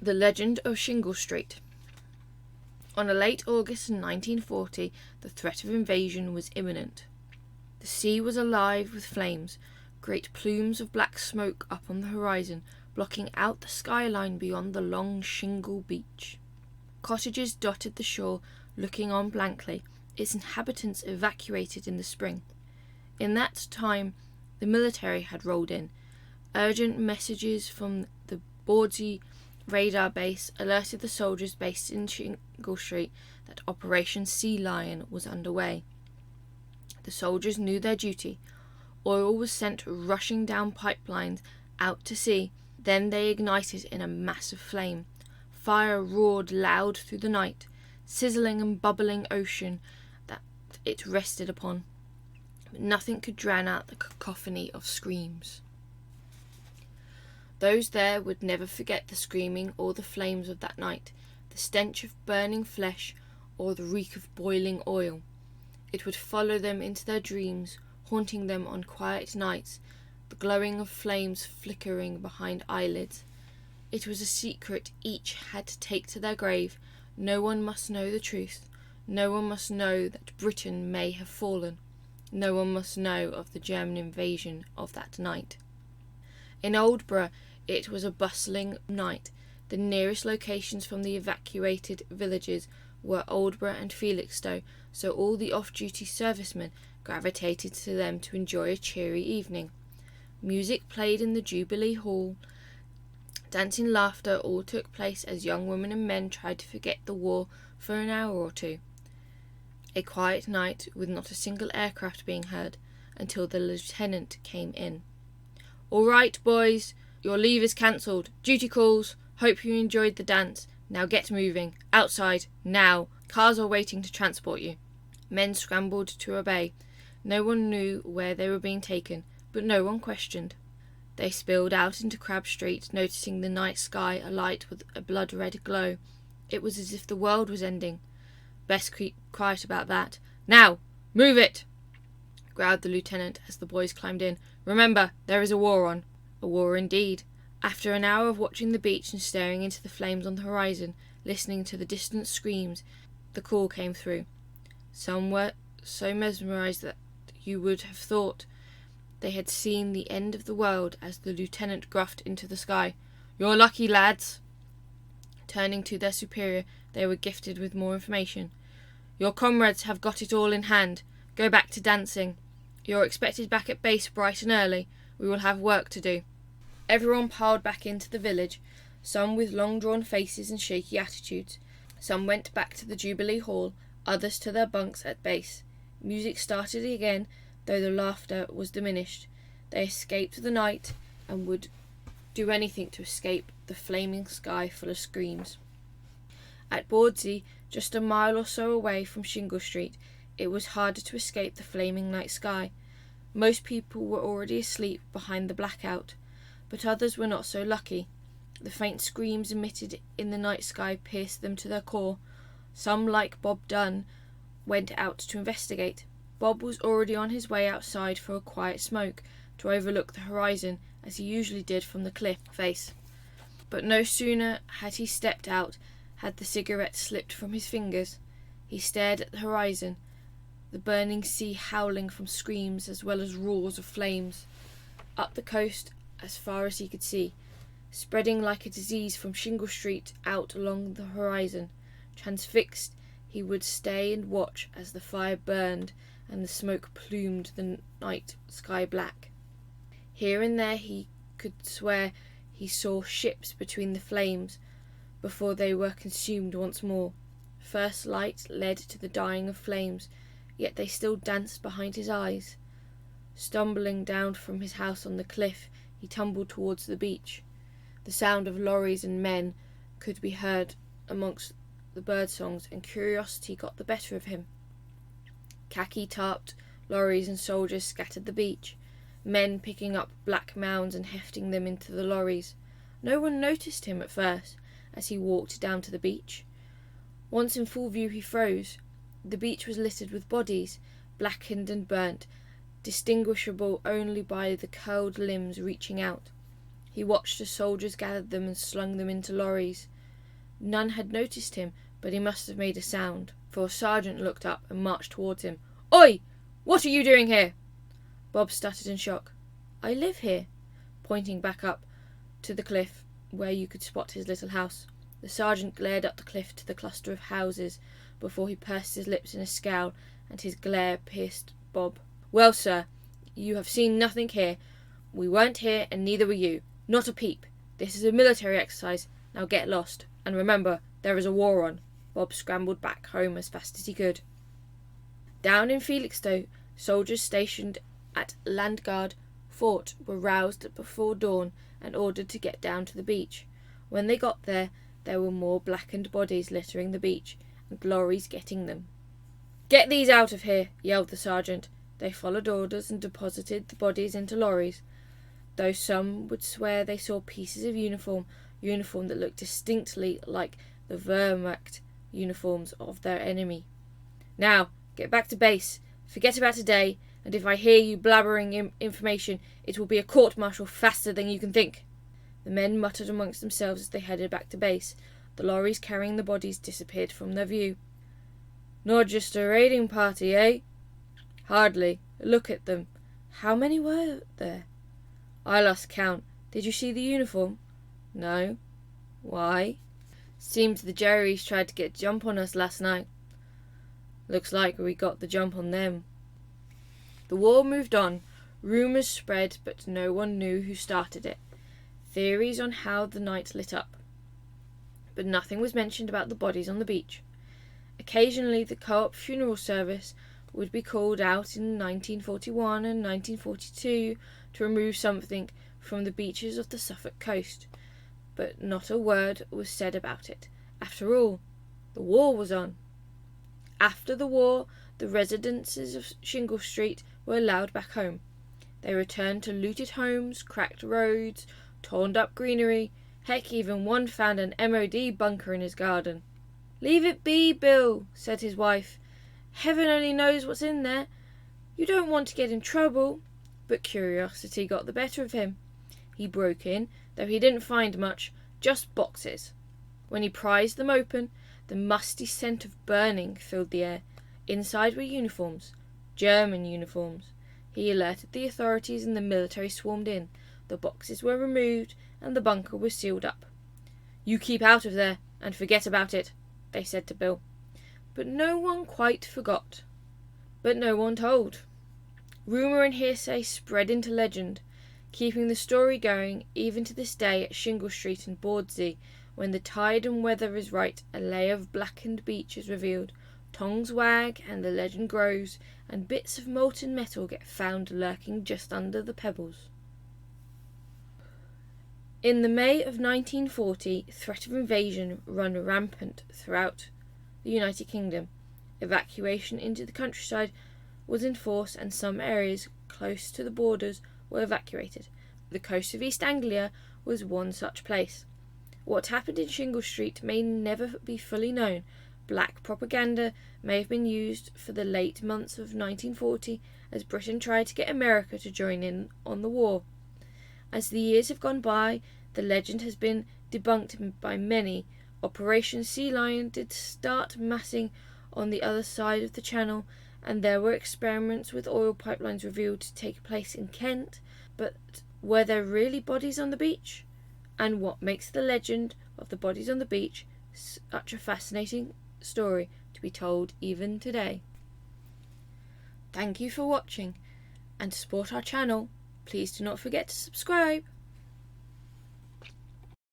The Legend of Shingle Street. On a late August in 1940, the threat of invasion was imminent. The sea was alive with flames, great plumes of black smoke up on the horizon, blocking out the skyline beyond the long shingle beach. Cottages dotted the shore, looking on blankly, its inhabitants evacuated in the spring. In that time, the military had rolled in. Urgent messages from the Blitz radar base alerted the soldiers based in Shingle Street that Operation Sea Lion was underway. The soldiers knew their duty. Oil was sent rushing down pipelines out to sea. Then they ignited in a mass of flame. Fire roared loud through the night, sizzling and bubbling ocean that it rested upon. But nothing could drown out the cacophony of screams. Those there would never forget the screaming or the flames of that night, the stench of burning flesh or the reek of boiling oil. It would follow them into their dreams, haunting them on quiet nights, the glowing of flames flickering behind eyelids. It was a secret each had to take to their grave. No one must know the truth. No one must know that Britain may have fallen. No one must know of the German invasion of that night. In Oldborough, it was a bustling night. The nearest locations from the evacuated villages were Oldborough and Felixstowe, so all the off-duty servicemen gravitated to them to enjoy a cheery evening. Music played in the Jubilee Hall. Dancing and laughter all took place as young women and men tried to forget the war for an hour or two. A quiet night with not a single aircraft being heard until the lieutenant came in. "All right, boys, your leave is cancelled. Duty calls. Hope you enjoyed the dance. Now get moving. Outside. Now. Cars are waiting to transport you." Men scrambled to obey. No one knew where they were being taken, but no one questioned. They spilled out into Crab Street, noticing the night sky alight with a blood-red glow. It was as if the world was ending. "Best keep quiet about that. Now, move it!" growled the lieutenant as the boys climbed in. "Remember, there is a war on." A war indeed. After an hour of watching the beach and staring into the flames on the horizon, listening to the distant screams, the call came through. Some were so mesmerized that you would have thought they had seen the end of the world as the lieutenant gruffed into the sky, "You're lucky, lads." Turning to their superior, they were gifted with more information. "Your comrades have got it all in hand. Go back to dancing. You're expected back at base bright and early. We will have work to do." Everyone piled back into the village, some with long-drawn faces and shaky attitudes. Some went back to the Jubilee Hall, others to their bunks at base. Music started again, though the laughter was diminished. They escaped the night and would do anything to escape the flaming sky full of screams. At Blitz, just a mile or so away from Shingle Street, it was harder to escape the flaming night sky. Most people were already asleep behind the blackout, but others were not so lucky. The faint screams emitted in the night sky pierced them to their core. Some, like Bob Dunn, went out to investigate. Bob was already on his way outside for a quiet smoke, to overlook the horizon, as he usually did from the cliff face. But no sooner had he stepped out, had the cigarette slipped from his fingers. He stared at the horizon, the burning sea howling from screams as well as roars of flames. Up the coast, as far as he could see, spreading like a disease from Shingle Street out along the horizon. Transfixed, he would stay and watch as the fire burned and the smoke plumed the night sky black. Here and there he could swear he saw ships between the flames before they were consumed once more. First light led to the dying of flames, yet they still danced behind his eyes. Stumbling down from his house on the cliff, he tumbled towards the beach. The sound of lorries and men could be heard amongst the birdsongs, and curiosity got the better of him. Khaki-tarped lorries and soldiers scattered the beach, men picking up black mounds and hefting them into the lorries. No one noticed him at first as he walked down to the beach. Once in full view he froze. The beach was littered with bodies, blackened and burnt, distinguishable only by the curled limbs reaching out. He He watched as soldiers gathered them and slung them into lorries. None had noticed him, but he must have made a sound, for a sergeant looked up and marched towards him. "Oi! What are you doing here?" Bob stuttered in shock. "I live here," pointing back up to the cliff where you could spot his little house. The sergeant glared up the cliff to the cluster of houses before he pursed his lips in a scowl, and his glare pierced Bob. "Well, sir, you have seen nothing here. We weren't here, and neither were you. Not a peep. This is a military exercise. Now get lost. And remember, there is a war on." Bob scrambled back home as fast as he could. Down in Felixstowe, soldiers stationed at Landguard Fort were roused before dawn and ordered to get down to the beach. When they got there were more blackened bodies littering the beach, and lorries getting them. "Get these out of here," yelled the sergeant. They followed orders and deposited the bodies into lorries, though some would swear they saw pieces of uniform that looked distinctly like the Wehrmacht uniforms of their enemy. "Now, get back to base. Forget about today, and if I hear you blabbering information, it will be a court-martial faster than you can think." The men muttered amongst themselves as they headed back to base. The lorries carrying the bodies disappeared from their view. "Not just a raiding party, eh?" "Hardly. Look at them. How many were there?" "I lost count. Did you see the uniform?" "No." "Why?" "Seems the Jerrys tried to get jump on us last night." "Looks like we got the jump on them." The war moved on. Rumours spread, but no one knew who started it. Theories on how the night lit up. But nothing was mentioned about the bodies on the beach. Occasionally the co-op funeral service would be called out in 1941 and 1942 to remove something from the beaches of the Suffolk coast, but not a word was said about it. After all, the war was on. After the war, the residents of Shingle Street were allowed back home. They returned to looted homes, cracked roads, torn up greenery. Heck, even one found an MOD bunker in his garden. "Leave it be, Bill," said his wife. "Heaven only knows what's in there. You don't want to get in trouble." But curiosity got the better of him. He broke in, though he didn't find much, just boxes. When he prized them open, the musty scent of burning filled the air. Inside were uniforms, German uniforms. He alerted the authorities and the military swarmed in. The boxes were removed and the bunker was sealed up. "You keep out of there and forget about it," they said to Bill. But no one quite forgot. But no one told. Rumour and hearsay spread into legend, keeping the story going even to this day at Shingle Street and Bordsey. When the tide and weather is right, a layer of blackened beach is revealed. Tongues wag and the legend grows, and bits of molten metal get found lurking just under the pebbles. In the May of 1940, threat of invasion ran rampant throughout the United Kingdom. Evacuation into the countryside was in force, and some areas close to the borders were evacuated. The coast of East Anglia was one such place. What happened in Shingle Street may never be fully known. Black propaganda may have been used for the late months of 1940 as Britain tried to get America to join in on the war. As the years have gone by, the legend has been debunked by many. Operation Sea Lion did start massing on the other side of the channel, and there were experiments with oil pipelines revealed to take place in Kent, but were there really bodies on the beach? And what makes the legend of the bodies on the beach such a fascinating story to be told even today? Thank you for watching, and to support our channel, please do not forget to subscribe.